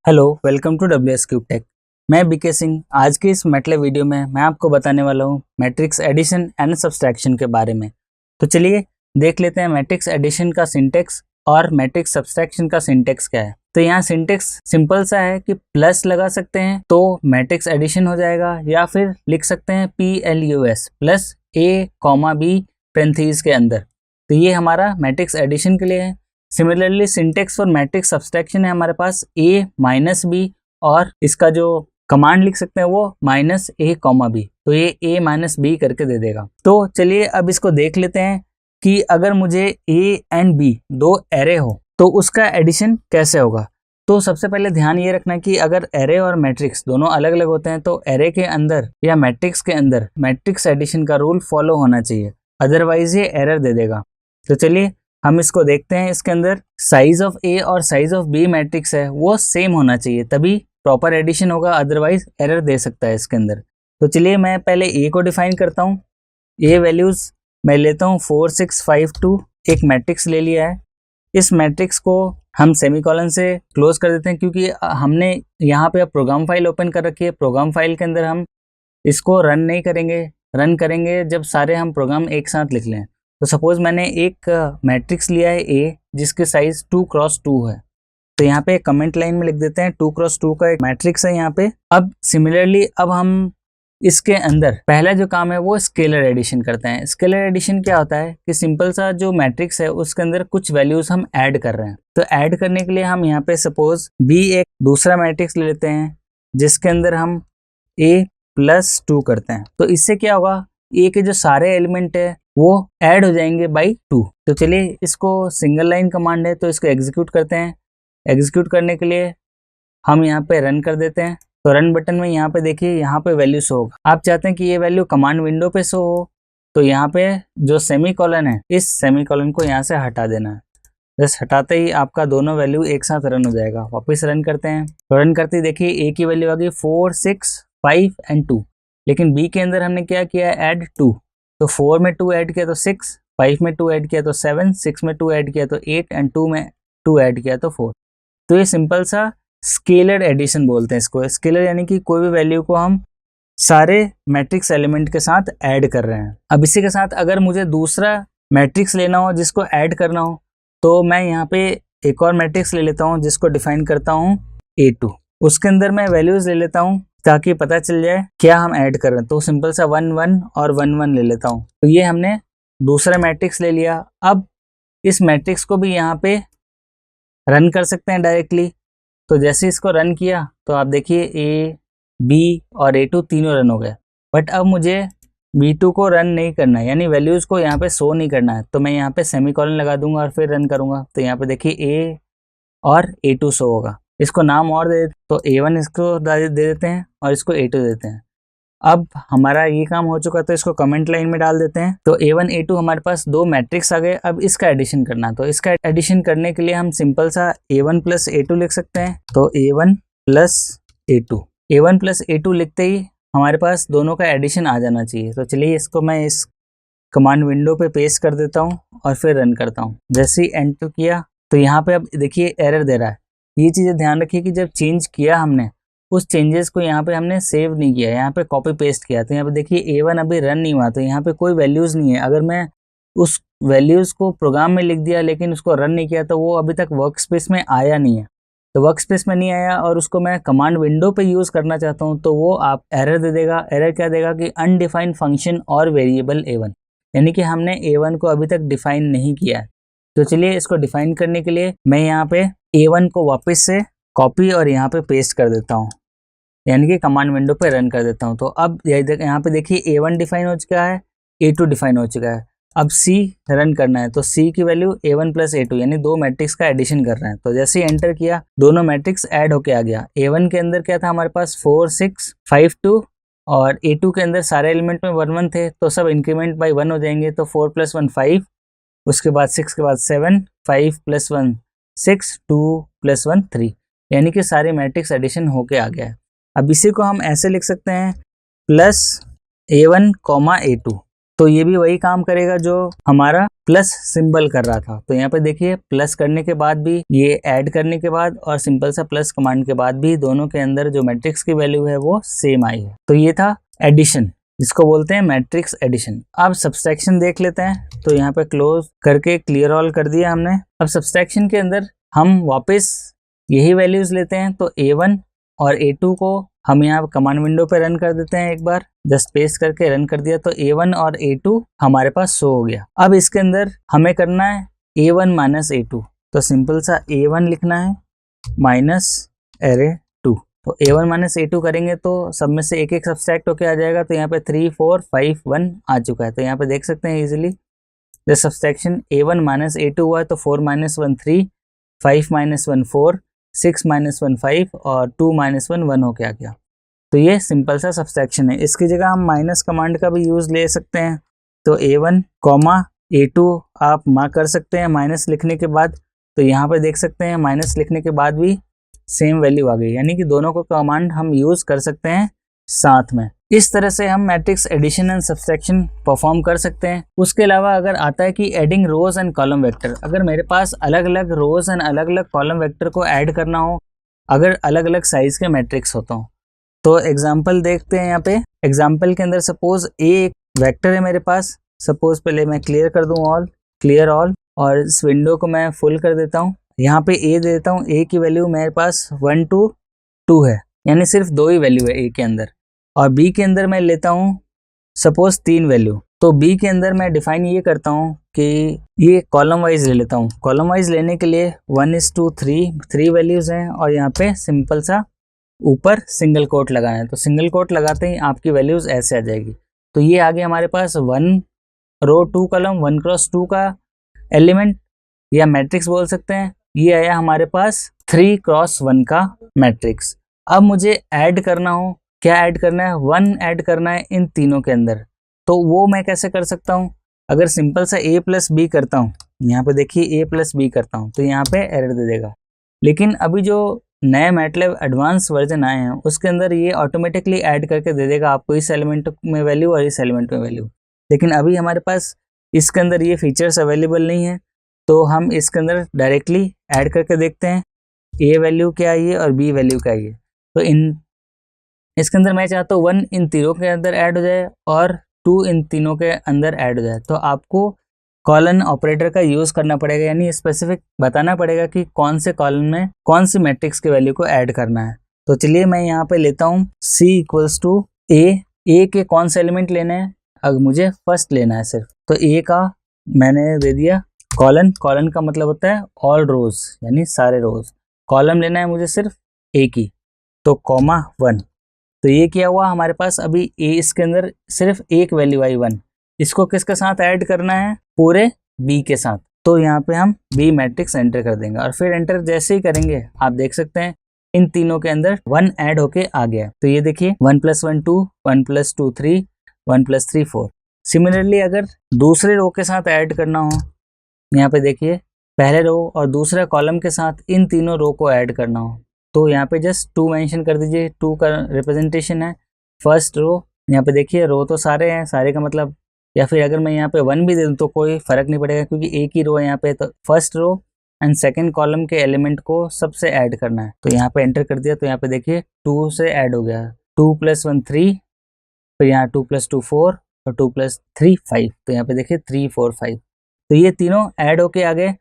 Hello, welcome to W S cube tech. मैं BK Singh. आज की इस मैटलैब वीडियो में मैं आपको बताने वाला हूँ मैट्रिक्स एडिशन एंड सब्सट्रैक्शन के बारे में। तो चलिए देख लेते हैं मैट्रिक्स एडिशन का सिंटेक्स और मैट्रिक्स सब्सट्रैक्शन का सिंटेक्स क्या है। तो यहाँ सिंटेक्स सिंपल सा है कि प्लस लगा सकते हैं तो मैट्रिक्स एडिशन हो जाएगा, या फिर लिख सकते हैं PLUS प्लस A, B पेरेंथीज के अंदर। तो ये हमारा मैट्रिक्स एडिशन के लिए है। Similarly syntax for matrix subtraction है हमारे पास A माइनस बी, और इसका जो कमांड लिख सकते हैं वो -A, B। तो ये A माइनस बी करके दे देगा। तो चलिए अब इसको देख लेते हैं कि अगर मुझे A एंड B दो एरे हो तो उसका एडिशन कैसे होगा। तो सबसे पहले ध्यान ये रखना कि अगर एरे और मैट्रिक्स दोनों अलग अलग होते हैं तो एरे के अंदर या मैट्रिक्स के अंदर मैट्रिक्स एडिशन का रूल फॉलो होना चाहिए, अदरवाइज ये एरर दे देगा। तो चलिए हम इसको देखते हैं। इसके अंदर साइज ऑफ ए और साइज ऑफ बी मैट्रिक्स है वो सेम होना चाहिए, तभी प्रॉपर एडिशन होगा, अदरवाइज एरर दे सकता है इसके अंदर। तो चलिए मैं पहले ए को डिफाइन करता हूँ। ए वैल्यूज मैं लेता हूँ 4 6 5 2। एक मैट्रिक्स ले लिया है। इस मैट्रिक्स को हम सेमीकोलन से क्लोज कर देते हैं, क्योंकि हमने यहाँ पे प्रोग्राम फाइल ओपन कर रखी है। प्रोग्राम फाइल के अंदर हम इसको रन नहीं करेंगे, रन करेंगे जब सारे हम प्रोग्राम एक साथ लिख लें। तो सपोज मैंने एक मैट्रिक्स लिया है ए जिसके साइज 2 क्रॉस 2 है। तो यहाँ पे कमेंट लाइन में लिख देते हैं 2 क्रॉस 2 का एक मैट्रिक्स है यहाँ पे। अब सिमिलरली अब हम इसके अंदर पहला जो काम है वो स्केलर एडिशन करते हैं। स्केलर एडिशन क्या होता है कि सिंपल सा जो मैट्रिक्स है उसके अंदर कुछ वैल्यूज हम ऐड कर रहे हैं। तो ऐड करने के लिए हम यहाँ पे सपोज बी एक दूसरा मैट्रिक्स ले लेते हैं जिसके अंदर हम a प्लस 2 करते हैं। तो इससे क्या होगा, ए के जो सारे एलिमेंट है वो ऐड हो जाएंगे बाई 2। तो चलिए इसको सिंगल लाइन कमांड है तो इसको एग्जीक्यूट करते हैं। एग्जीक्यूट करने के लिए हम यहाँ पे रन कर देते हैं। तो रन बटन में यहाँ पे देखिए यहाँ पे वैल्यू शो होगा। आप चाहते हैं कि ये वैल्यू कमांड विंडो पे शो हो तो यहाँ पे जो सेमीकोलन है इस सेमीकोलन को यहाँ से हटा देना है। बस हटाते ही आपका दोनों वैल्यू एक साथ रन हो जाएगा। वापस रन करते हैं। तो रन करते ही देखिए ए की वैल्यू आ गई 4 6 5 एंड 2। लेकिन बी के अंदर हमने क्या किया, ऐड 2। तो 4 में 2 ऐड किया तो 6, 5 में 2 ऐड किया तो 7, 6 में 2 ऐड किया तो 8 एंड 2 में 2 ऐड किया तो 4। तो ये सिंपल सा स्केलर एडिशन बोलते हैं इसको। स्केलर यानी कि कोई भी वैल्यू को हम सारे मैट्रिक्स एलिमेंट के साथ ऐड कर रहे हैं। अब इसी के साथ अगर मुझे दूसरा मैट्रिक्स लेना हो जिसको ऐड करना हो तो मैं यहाँ पे एक और मैट्रिक्स ले लेता हूँ जिसको डिफाइन करता हूँ A2। उसके अंदर मैं वैल्यूज ले लेता हूँ ताकि पता चल जाए क्या हम ऐड कर रहे हैं। तो सिंपल सा 1 1 और 1 1 ले लेता हूँ। तो ये हमने दूसरा मैट्रिक्स ले लिया। अब इस मैट्रिक्स को भी यहाँ पे रन कर सकते हैं डायरेक्टली। तो जैसे इसको रन किया तो आप देखिए A, B और A2 तीनों रन हो गए। बट अब मुझे B2 को रन नहीं करना है, यानी वैल्यूज को यहाँ पे शो नहीं करना है। तो मैं यहाँ पे सेमीकोलन लगा दूंगा और फिर रन करूंगा। तो यहाँ पे देखिए A और A2 शो होगा। इसको नाम और दे तो A1 इसको दे देते हैं और इसको A2 देते हैं। अब हमारा ये काम हो चुका तो इसको कमेंट लाइन में डाल देते हैं। तो A1 A2 हमारे पास दो मैट्रिक्स आ गए। अब इसका एडिशन करना है। तो इसका एडिशन करने के लिए हम सिंपल सा A1 प्लस A2 लिख सकते हैं। तो A1 plus A2, A1 plus A2 लिखते ही हमारे पास दोनों का एडिशन आ जाना चाहिए। तो चलिए इसको मैं इस कमांड विंडो पे पेस्ट कर देता हूँ और फिर रन करता हूँ। जैसे ही एंटर किया तो यहाँ पे अब देखिए एरर दे रहा है। ये चीज़ें ध्यान रखिए कि जब चेंज किया हमने उस चेंजेस को यहाँ पे हमने सेव नहीं किया, यहाँ पे कॉपी पेस्ट किया। तो यहाँ पे देखिए A1 अभी रन नहीं हुआ तो यहाँ पे कोई वैल्यूज़ नहीं है। अगर मैं उस वैल्यूज़ को प्रोग्राम में लिख दिया लेकिन उसको रन नहीं किया तो वो अभी तक वर्क स्पेस में आया नहीं है। तो वर्क स्पेस में नहीं आया और उसको मैं कमांड विंडो पे यूज़ करना चाहता हूँ तो वो आप एरर दे देगा। एरर क्या देगा कि अनडिफाइंड फंक्शन और वेरिएबल A1, यानी कि हमने A1 को अभी तक डिफाइन नहीं किया है। तो चलिए इसको डिफाइन करने के लिए मैं यहाँ पे A1 को वापस से कॉपी और यहाँ पे पेस्ट कर देता हूँ, यानी कि कमांड विंडो पे रन कर देता हूँ। तो अब यहाँ पे देखिए A1 डिफाइन हो चुका है, A2 डिफाइन हो चुका है। अब C रन करना है तो C की वैल्यू A1 प्लस A2, यानी दो मैट्रिक्स का एडिशन कर रहे हैं। तो जैसे ही एंटर किया दोनों मैट्रिक्स ऐड होके आ गया। A1 के अंदर क्या था हमारे पास 4 6 5 2 और A2 के अंदर सारे एलिमेंट में 1 1 थे तो सब इंक्रीमेंट बाई 1 हो जाएंगे। तो 4 + 1 5, उसके बाद 6 के बाद 7, 5 + 1 6, 2 + 1 3, यानी कि सारे मैट्रिक्स एडिशन होके आ गया है। अब इसी को हम ऐसे लिख सकते हैं प्लस A1, A2। तो ये भी वही काम करेगा जो हमारा प्लस सिंबल कर रहा था। तो यहाँ पे देखिए प्लस करने के बाद भी, ये ऐड करने के बाद और सिंपल सा प्लस कमांड के बाद भी दोनों के अंदर जो मैट्रिक्स की वैल्यू है वो सेम आई है। तो ये था एडिशन, जिसको बोलते हैं मैट्रिक्स एडिशन। अब सब्सट्रैक्शन देख लेते हैं। तो यहाँ पे क्लोज करके क्लियर ऑल कर दिया हमने। अब सब्सट्रैक्शन के अंदर हम वापस यही वैल्यूज लेते हैं। तो A1 और A2 को हम यहाँ कमांड विंडो पे रन कर देते हैं। एक बार जस्ट पेस्ट करके रन कर दिया तो A1 और A2 हमारे पास शो हो गया। अब इसके अंदर हमें करना है A1 माइनस A2। तो सिंपल सा A1 लिखना है माइनस एरे 2। तो A1 माइनस A2 करेंगे तो सब में से एक एक सब्सट्रैक्ट होके आ जाएगा। तो यहाँ पे 3 4 5 1 आ चुका है। तो यहाँ पे देख सकते हैं easily the subtraction A1 minus A2 हुआ है। तो 4 माइनस 1 3, 5 माइनस 1 4, 6 माइनस 1 5 और 2 माइनस 1 1 होके आ गया। तो ये सिंपल सा सब्सट्रैक्शन है। इसकी जगह हम माइनस कमांड का भी यूज ले सकते हैं। तो A1 कॉमा A2 आप मार्क कर सकते हैं माइनस लिखने के बाद। तो यहाँ पे देख सकते हैं माइनस लिखने के बाद भी सेम वैल्यू आ गई, यानी कि दोनों को कमांड हम यूज कर सकते हैं साथ में। इस तरह से हम matrix addition and subtraction perform कर सकते हैं। उसके अलावा अगर आता है कि adding rows and column vector, अगर मेरे पास अलग अलग रोज एंड अलग अलग कॉलम वेक्टर को ऐड करना हो, अगर अलग अलग साइज के मैट्रिक्स होता हो, तो एग्जाम्पल देखते हैं। यहाँ पे एग्जाम्पल के अंदर सपोज ए एक वेक्टर है मेरे पास। सपोज पहले मैं क्लियर कर दूं ऑल, क्लियर ऑल, और इस विंडो को मैं फुल कर देता हूँ। यहाँ पे ए दे देता हूँ। ए की वैल्यू मेरे पास 1 to 2 है, यानी सिर्फ 2 ही वैल्यू है ए के अंदर। और बी के अंदर मैं लेता हूँ सपोज 3 वैल्यू। तो बी के अंदर मैं डिफाइन ये करता हूँ कि ये कॉलम वाइज ले लेता हूँ। कॉलम वाइज लेने के लिए 1:3 3 वैल्यूज हैं और यहाँ पे सिंपल सा ऊपर सिंगल कोट लगाना है। तो सिंगल कोट लगाते ही आपकी वैल्यूज ऐसे आ जाएगी। तो ये आगे हमारे पास 1 रो 2 कॉलम 1 क्रॉस 2 का एलिमेंट या मैट्रिक्स बोल सकते हैं। ये आया हमारे पास 3 क्रॉस 1 का मैट्रिक्स। अब मुझे ऐड करना हो, क्या ऐड करना है, 1 ऐड करना है इन तीनों के अंदर। तो वो मैं कैसे कर सकता हूँ, अगर सिंपल सा a प्लस बी करता हूँ, यहाँ पे देखिए a प्लस बी करता हूँ तो यहाँ पे एरर दे देगा। लेकिन अभी जो नए मैटलैब एडवांस वर्जन आए हैं उसके अंदर ये ऑटोमेटिकली ऐड करके दे देगा आपको इस एलिमेंट में वैल्यू और इस एलिमेंट में वैल्यू। लेकिन अभी हमारे पास इसके अंदर ये फीचर्स अवेलेबल नहीं है। तो हम इसके अंदर डायरेक्टली ऐड करके देखते हैं a वैल्यू क्या आई है और b वैल्यू क्या आई है। तो इसके अंदर मैं चाहता हूँ 1 इन तीनों के अंदर ऐड हो जाए और 2 इन तीनों के अंदर ऐड हो जाए। तो आपको कॉलन ऑपरेटर का यूज करना पड़ेगा, यानी स्पेसिफिक बताना पड़ेगा कि कौन से कॉलन में कौन सी मैट्रिक्स की वैल्यू को ऐड करना है। तो चलिए मैं यहाँ पे लेता हूँ c इक्वल्स टू a के कौन से एलिमेंट लेने हैं, अगर मुझे फर्स्ट लेना है सिर्फ। तो a का मैंने दे दिया कॉलन। कॉलन का मतलब होता है ऑल रोज, यानी सारे रोज। कॉलम लेना है मुझे सिर्फ a की, तो कॉमा 1। तो ये क्या हुआ हमारे पास, अभी a इसके अंदर सिर्फ एक वैल्यू आई 1। इसको किसके साथ ऐड करना है, पूरे b के साथ। तो यहाँ पे हम b मैट्रिक्स एंटर कर देंगे और फिर एंटर जैसे ही करेंगे आप देख सकते हैं इन तीनों के अंदर 1 ऐड होके आ गया। तो ये देखिए 1 + 1 2, 1 + 2 3, 1 + 3 4। सिमिलरली अगर दूसरे रो के साथ ऐड करना हो, यहाँ पे देखिए पहले रो और दूसरे कॉलम के साथ इन तीनों रो को ऐड करना हो, तो यहाँ पे जस्ट 2 मेंशन कर दीजिए। 2 का रिप्रेजेंटेशन है फर्स्ट रो। यहाँ पे देखिए रो तो सारे हैं, सारे का मतलब, या फिर अगर मैं यहाँ पे 1 भी दे दूँ तो कोई फर्क नहीं पड़ेगा क्योंकि एक ही रो है यहाँ पे। तो first row and second column के एलिमेंट को सबसे ऐड करना है। तो यहाँ पे एंटर कर दिया तो यहाँ पे देखिए 2 से ऐड हो गया। 2 + 1 3, फिर यहाँ 2 + 2 4 और 2 + 3 5। तो यहाँ पे देखिए 3 4 5। तो ये तीनों ऐड होके आ गए।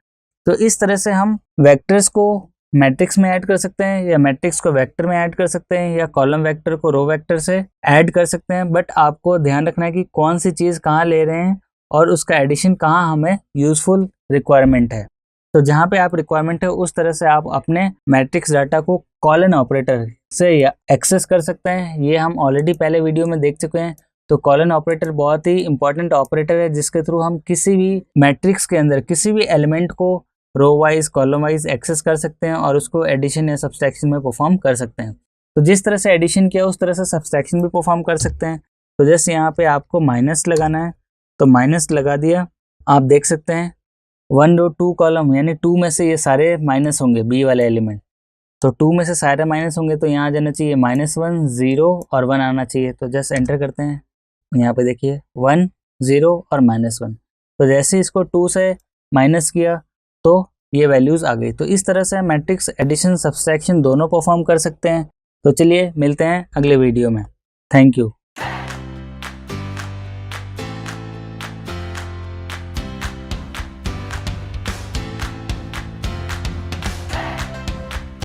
तो इस तरह से हम वेक्टर्स को मैट्रिक्स में ऐड कर सकते हैं, या मैट्रिक्स को वेक्टर में ऐड कर सकते हैं, या कॉलम वेक्टर को रो वेक्टर से ऐड कर सकते हैं। बट आपको ध्यान रखना है कि कौन सी चीज़ कहाँ ले रहे हैं और उसका एडिशन कहाँ हमें यूजफुल रिक्वायरमेंट है। तो जहाँ पे आप रिक्वायरमेंट है उस तरह से आप अपने मैट्रिक्स डाटा को कॉलन ऑपरेटर से एक्सेस कर सकते हैं। ये हम ऑलरेडी पहले वीडियो में देख चुके हैं। तो कॉलन ऑपरेटर बहुत ही इंपॉर्टेंट ऑपरेटर है जिसके थ्रू हम किसी भी मैट्रिक्स के अंदर किसी भी एलिमेंट को row wise column wise access कर सकते हैं और उसको एडिशन या सब्सट्रैक्शन में परफॉर्म कर सकते हैं। तो जिस तरह से एडिशन किया उस तरह से सब्सट्रैक्शन भी परफॉर्म कर सकते हैं। तो जैसे यहाँ पे आपको माइनस लगाना है तो माइनस लगा दिया। आप देख सकते हैं 1 रो 2 कॉलम, यानी 2 में से ये सारे माइनस होंगे बी वाले एलिमेंट। तो 2 में से सारे माइनस होंगे तो यहाँ आ जाना चाहिए -1 0 और 1 आना चाहिए। तो जस्ट एंटर करते हैं। यहाँ पे देखिए 1 0 और -1। तो जैसे इसको 2 से माइनस किया तो ये वैल्यूज़ आ गई। तो इस तरह से मैट्रिक्स एडिशन सब्सट्रैक्शन दोनों परफॉर्म कर सकते हैं। तो चलिए मिलते हैं अगले वीडियो में। Thank you.